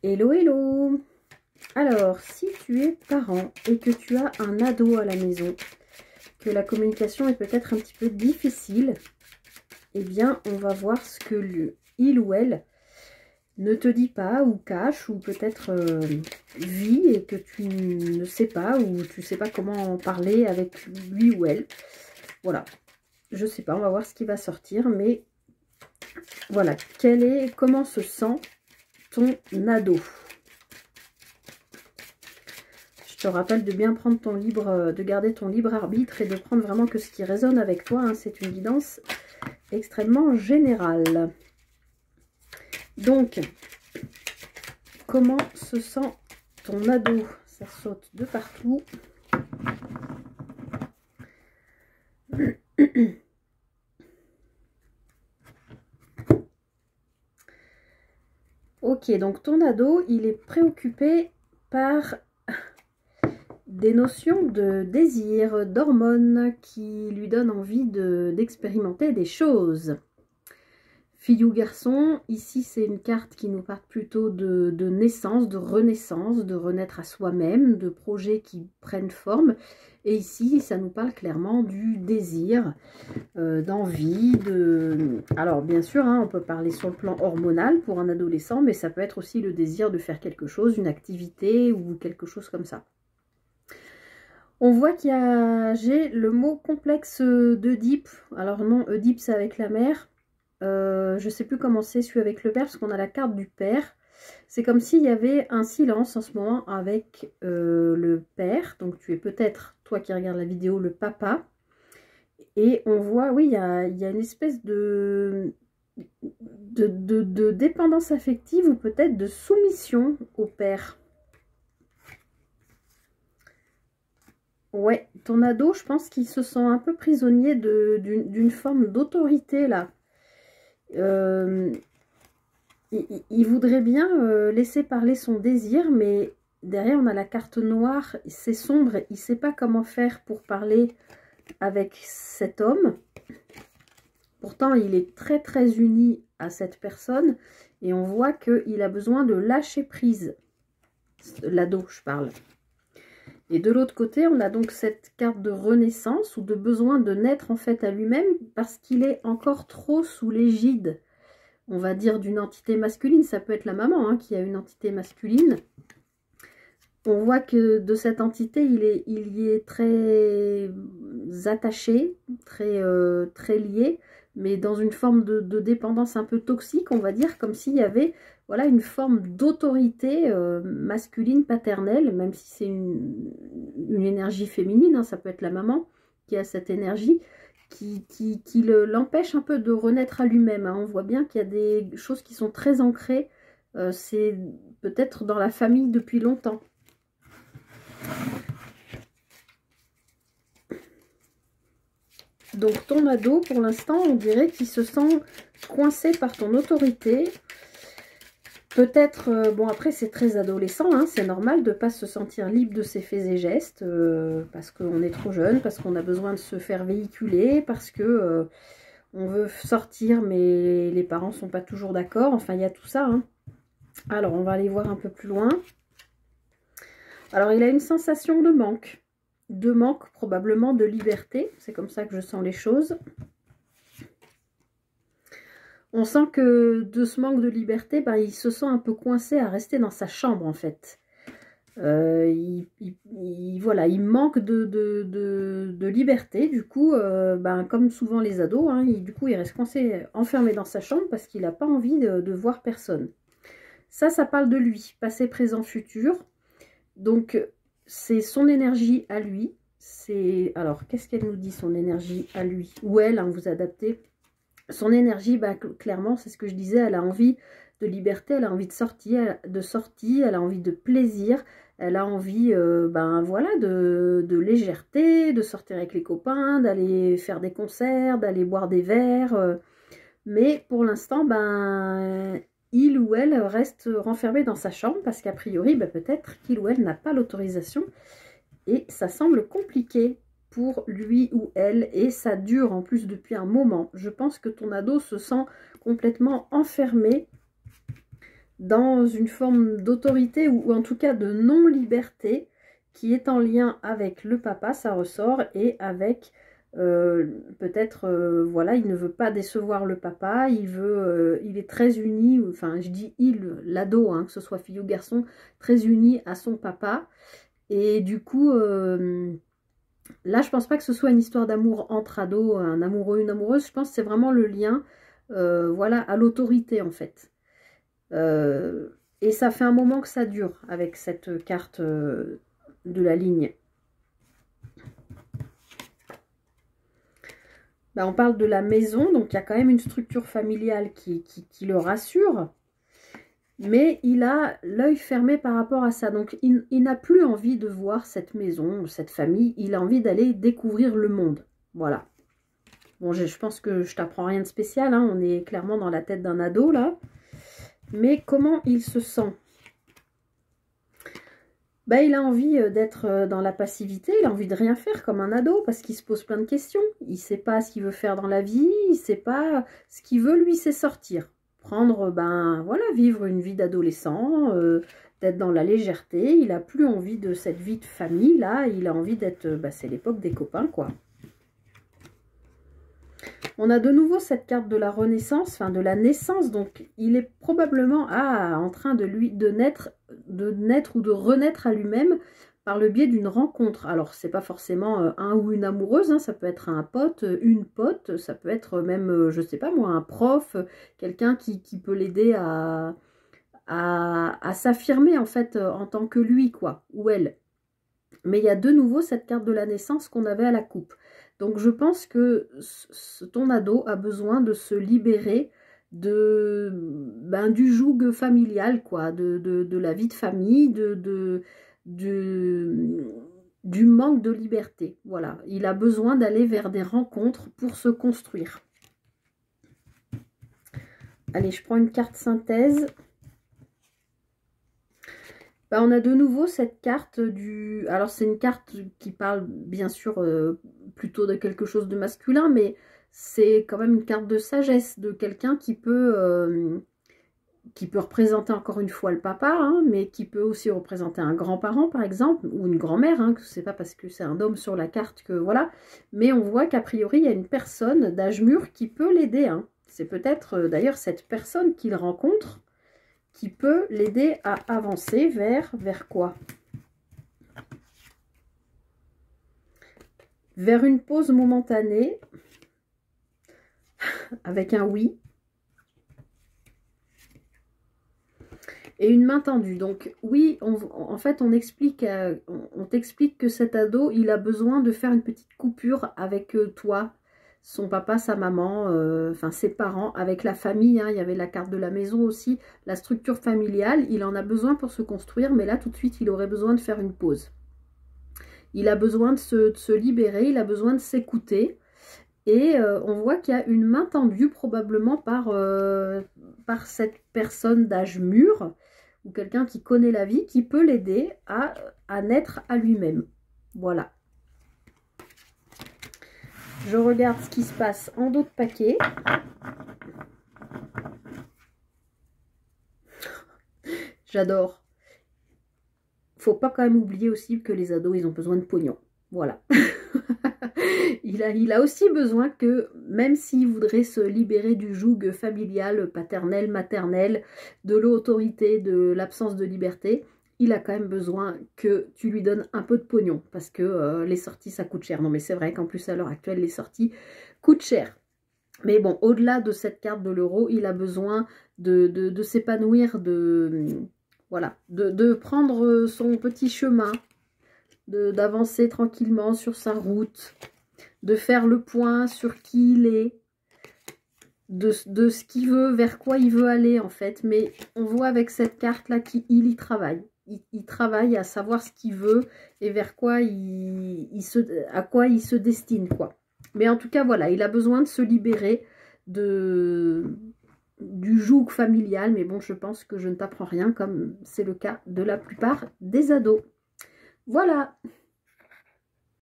Hello, hello! Alors, si tu es parent et que tu as un ado à la maison, que la communication est peut-être un petit peu difficile, eh bien, on va voir ce que il ou elle ne te dit pas ou cache ou peut-être vit et que tu ne sais pas ou tu ne sais pas comment en parler avec lui ou elle. Voilà, je sais pas, on va voir ce qui va sortir, mais voilà, comment se sent ton ado? Je te rappelle de bien prendre de garder ton libre arbitre et de prendre vraiment que ce qui résonne avec toi, hein. C'est une guidance extrêmement générale. Donc, comment se sent ton ado? Ça saute de partout. Ok, donc ton ado, il est préoccupé par des notions de désir, d'hormones qui lui donnent envie d'expérimenter des choses. Fille ou garçon, ici c'est une carte qui nous parle plutôt de naissance, de renaissance, de renaître à soi-même, de projets qui prennent forme. Et ici, ça nous parle clairement du désir, d'envie, Alors bien sûr, hein, on peut parler sur le plan hormonal pour un adolescent, mais ça peut être aussi le désir de faire quelque chose, une activité ou quelque chose comme ça. On voit j'ai le mot complexe d'Œdipe. Alors non,Œdipe c'est avec la mère. Je ne sais plus comment c'est celui avec le père, parce qu'on a la carte du père. C'est comme s'il y avait un silence en ce moment avec le père. Donc tu es peut-être, toi qui regardes la vidéo, le papa. Et on voit, oui, il y a une espèce de dépendance affective ou peut-être de soumission au père. Ouais, ton ado, je pense qu'il se sent un peu prisonnier d'une forme d'autorité là. Il voudrait bien laisser parler son désir, mais derrière on a la carte noire, c'est sombre, il ne sait pas comment faire pour parler avec cet homme. Pourtant il est très très uni à cette personne et on voit qu'il a besoin de lâcher prise. L'ado, je parle. Et de l'autre côté, on a donc cette carte de renaissance ou de besoin de naître en fait à lui-même parce qu'il est encore trop sous l'égide, on va dire, d'une entité masculine. Ça peut être la maman hein, qui a une entité masculine. On voit que de cette entité, il y est très attaché, très lié, mais dans une forme de dépendance un peu toxique, on va dire, comme s'il y avait voilà, une forme d'autorité masculine paternelle, même si c'est une énergie féminine, hein, ça peut être la maman qui a cette énergie, qui l'empêche un peu de renaître à lui-même. Hein. On voit bien qu'il y a des choses qui sont très ancrées, c'est peut-être dans la famille depuis longtemps. Donc ton ado, pour l'instant, on dirait qu'il se sent coincé par ton autorité. Peut-être, bon après c'est très adolescent, hein, c'est normal de ne pas se sentir libre de ses faits et gestes, parce qu'on est trop jeune, parce qu'on a besoin de se faire véhiculer, parce que on veut sortir mais les parents ne sont pas toujours d'accord, enfin il y a tout ça. Hein. Alors on va aller voir un peu plus loin. Alors il a une sensation de manque probablement de liberté, c'est comme ça que je sens les choses. On sent que de ce manque de liberté, ben, il se sent un peu coincé à rester dans sa chambre en fait. Voilà, il manque de liberté, du coup, ben, comme souvent les ados, hein, du coup il reste coincé, enfermé dans sa chambre parce qu'il n'a pas envie de voir personne. Ça parle de lui, passé, présent, futur. Donc c'est son énergie à lui. Alors, qu'est-ce qu'elle nous dit, son énergie à lui? Ou elle, hein, vous adaptez. Son énergie, bah, clairement, c'est ce que je disais, elle a envie de liberté, elle a envie de sortie, elle a envie de plaisir, elle a envie ben, voilà, de légèreté, de sortir avec les copains, d'aller faire des concerts, d'aller boire des verres. Mais pour l'instant, ben, il ou elle reste renfermé dans sa chambre parce qu'a priori, ben, peut-être qu'il ou elle n'a pas l'autorisation et ça semble compliqué pour lui ou elle, et ça dure en plus depuis un moment. Je pense que ton ado se sent complètement enfermé dans une forme d'autorité ou en tout cas de non-liberté qui est en lien avec le papa, ça ressort, et avec peut-être, voilà, il ne veut pas décevoir le papa, il est très uni, enfin je dis il, l'ado, hein, que ce soit fille ou garçon, très uni à son papa, et du coup, là je pense pas que ce soit une histoire d'amour entre ados, un amoureux, une amoureuse, je pense que c'est vraiment le lien, voilà, à l'autorité en fait. Et ça fait un moment que ça dure avec cette carte de la ligne. Ben, on parle de la maison, donc il y a quand même une structure familiale qui le rassure, mais il a l'œil fermé par rapport à ça. Donc il n'a plus envie de voir cette maison, cette famille, il a envie d'aller découvrir le monde. Voilà. Bon, je pense que je t'apprends rien de spécial, hein, on est clairement dans la tête d'un ado là. Mais comment il se sent? Ben, il a envie d'être dans la passivité, il a envie de rien faire comme un ado parce qu'il se pose plein de questions. Il ne sait pas ce qu'il veut faire dans la vie, il ne sait pas ce qu'il veut, lui, c'est sortir. Prendre, ben voilà, vivre une vie d'adolescent, d'être dans la légèreté. Il n'a plus envie de cette vie de famille, là, il a envie d'être, ben, c'est l'époque des copains, quoi. On a de nouveau cette carte de la renaissance, enfin de la naissance, donc il est probablement en train de naître ou de renaître à lui-même par le biais d'une rencontre. Alors c'est pas forcément un ou une amoureuse, hein, ça peut être un pote, une pote, ça peut être même, je sais pas moi, un prof, quelqu'un qui peut l'aider à s'affirmer en fait en tant que lui, quoi, ou elle. Mais il y a de nouveau cette carte de la naissance qu'on avait à la coupe. Donc je pense que ton ado a besoin de se libérer du joug familial, quoi, de la vie de famille, du manque de liberté. Voilà, il a besoin d'aller vers des rencontres pour se construire. Allez, je prends une carte synthèse. Ben, on a de nouveau cette carte du... Alors, c'est une carte qui parle, bien sûr, plutôt de quelque chose de masculin, mais c'est quand même une carte de sagesse, de quelqu'un qui peut représenter encore une fois le papa, hein, mais qui peut aussi représenter un grand-parent, par exemple, ou une grand-mère, hein, que c'est pas parce que c'est un homme sur la carte que... Voilà. Mais on voit qu'a priori, il y a une personne d'âge mûr qui peut l'aider, hein. C'est peut-être, d'ailleurs, cette personne qu'il rencontre qui peut l'aider à avancer vers quoi? Vers une pause momentanée, avec un oui. Et une main tendue. Donc oui, en fait, on t'explique que cet ado, il a besoin de faire une petite coupure avec toi, son papa, sa maman, enfin ses parents, avec la famille, hein, il y avait la carte de la maison aussi, la structure familiale, il en a besoin pour se construire, mais là tout de suite il aurait besoin de faire une pause. Il a besoin de se libérer, il a besoin de s'écouter, et on voit qu'il y a une main tendue probablement par cette personne d'âge mûr, ou quelqu'un qui connaît la vie, qui peut l'aider à naître à lui-même. Voilà. Je regarde ce qui se passe en dos de paquet. J'adore. Faut pas quand même oublier aussi que les ados, ils ont besoin de pognon. Voilà. il a aussi besoin que, même s'il voudrait se libérer du joug familial, paternel, maternel, de l'autorité, de l'absence de liberté, il a quand même besoin que tu lui donnes un peu de pognon, parce que les sorties, ça coûte cher. Non, mais c'est vrai qu'en plus, à l'heure actuelle, les sorties coûtent cher. Mais bon, au-delà de cette carte de l'euro, il a besoin de s'épanouir, voilà, de prendre son petit chemin, d'avancer tranquillement sur sa route, de faire le point sur qui il est, de ce qu'il veut, vers quoi il veut aller en fait. Mais on voit avec cette carte là qu'il y travaille. Il travaille à savoir ce qu'il veut et vers quoi à quoi il se destine, quoi. Mais en tout cas, voilà, il a besoin de se libérer du joug familial. Mais bon, je pense que je ne t'apprends rien, comme c'est le cas de la plupart des ados. Voilà.